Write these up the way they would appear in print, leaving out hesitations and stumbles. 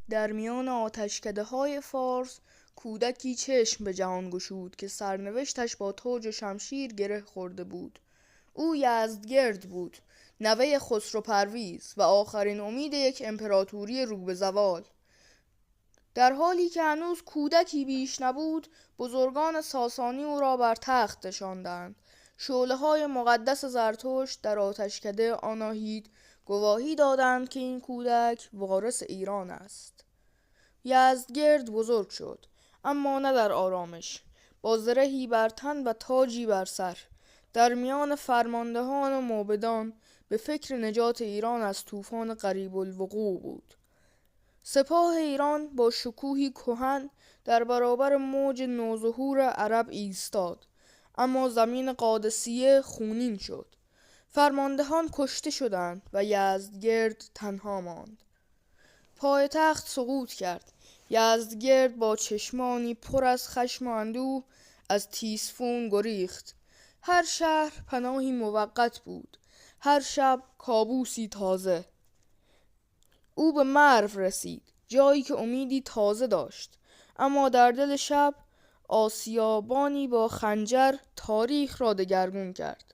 در میان آتشکده‌های فارس کودکی چشم به جهان گشود که سرنوشتش با تاج و شمشیر گره خورده بود. او یزدگرد بود، نوه خسرو پرویز و آخرین امید یک امپراتوری رو به زوال. در حالی که هنوز کودکی بیش نبود، بزرگان ساسانی او را بر تخت نشاندند. شعله‌های مقدس زرتشت در آتشکده آناهید گواهی دادند که این کودک وارث ایران است. یزدگرد بزرگ شد، اما نه در آرامش. با زرهی بر تن و تاجی بر سر، در میان فرماندهان و موبدان به فکر نجات ایران از طوفان قریب الوقوع بود. سپاه ایران با شکوهی کهن در برابر موج نوظهور عرب ایستاد، اما زمین قادسیه خونین شد. فرماندهان کشته شدند و یزدگرد تنها ماند. پایتخت سقوط کرد. یزدگرد با چشمانی پر از خشم و اندوه از تیسفون گریخت. هر شهر پناهی موقت بود، هر شب کابوسی تازه. او به مرو رسید، جایی که امیدی تازه داشت، اما در دل شب آسیابانی با خنجر تاریخ را دگرگون کرد.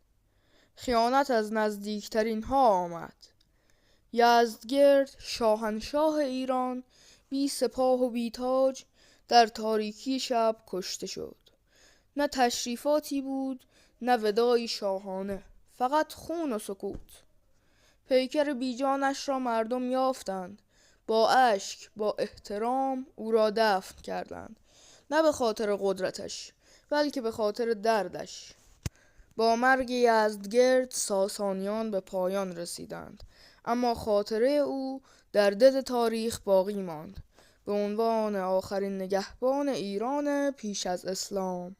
خیانت از نزدیکترین ها آمد. یزدگرد شاهنشاه ایران بی سپاه و بی تاج در تاریکی شب کشته شد. نه تشریفاتی بود، نه وداعی شاهانه، فقط خون و سکوت. پیکر بیجانش را مردم یافتند، با اشک، با احترام او را دفن کردند، نه به خاطر قدرتش بلکه به خاطر دردش. با مرگ یزدگرد ساسانیان به پایان رسیدند، اما خاطره او در دل تاریخ باقی ماند به عنوان آخرین نگهبان ایران پیش از اسلام.